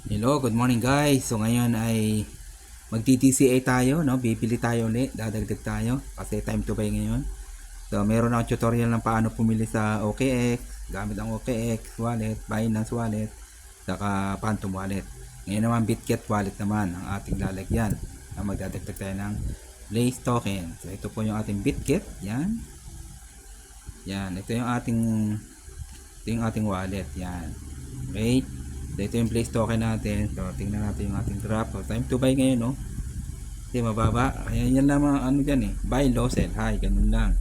Hello, good morning guys. So ngayon ay magti-TCA tayo, no? Bibili tayo ulit, dadagdag tayo kasi time to buy ngayon. So meron akong tutorial ng paano pumili sa OKX, gamit ang OKX wallet, Binance wallet, saka Phantom wallet. Ngayon naman Bitget wallet naman ang ating lalagyan. Magdadagdag tayo ng Blaze token. So ito po yung ating Bitget, yan. Yan, ito yung ating wallet, yan. Okay? So, ito yung place token natin. So, tingnan natin yung ating graph. So, time to buy ngayon, no? Kasi mababa. Kaya yan lang mga ano dyan eh. Buy, low, sell, high. Ganun lang.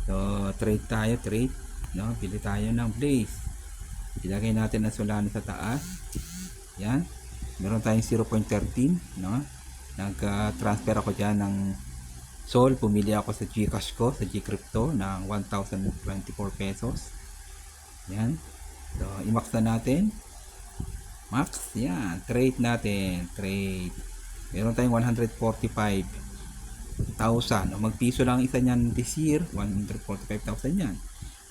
So, trade tayo, trade. No? Pili tayo ng place. Ilagay natin ang Solana sa taas. Yan. Meron tayong 0.13, no? Nag-transfer ako dyan ng Sol. Pumili ako sa Gcash ko, sa Gcrypto, ng 1,024 pesos. Yan. So, i-max na natin. Max, yan, trade natin, trade. Meron tayong 145,000. O magpiso lang isa niyan this year, 145,000 yan.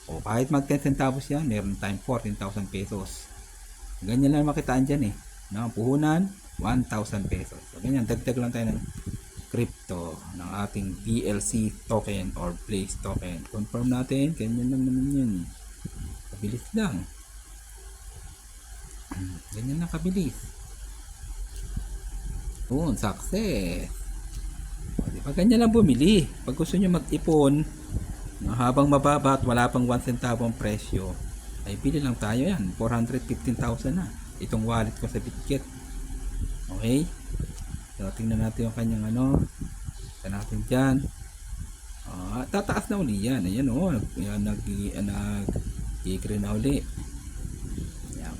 O kahit mag 10 centavos yan, meron tayong 14,000 pesos. Ganyan lang makitaan dyan eh. No, puhunan, 1,000 pesos. So ganyan, dagdag lang tayo ng crypto ng ating BLC token or Blaze token. Confirm natin, ganyan lang naman yan. Mabilis lang. Ganyan lang kabilis. Success. O, diba? Ganyan lang bumili. Pag gusto nyo mag-ipon, habang mababa at wala pang 1 centavo ang presyo, ay pili lang tayo yan. 415,000 na. Itong wallet ko sa Bitget. Okay? So, tingnan natin yung kanyang ano. Tingnan natin dyan. Tataas na uli yan. Ayan o. Nag-i-green na uli.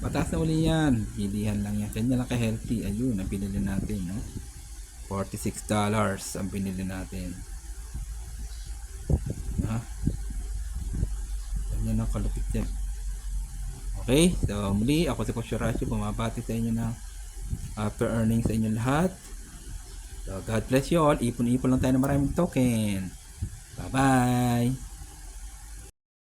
Pataas na uli yan. Bilihan lang yan. Kanya lang ka-healthy. Ayun, ang pinili natin. No? $46 ang pinili natin. Kanya lang kalupit yan. Okay. So, muli, ako si Coach Horacio. Bumabati sa inyo ng after earnings sa inyo lahat. So, God bless you all. Ipon-ipon lang tayo ng maraming token. Bye-bye.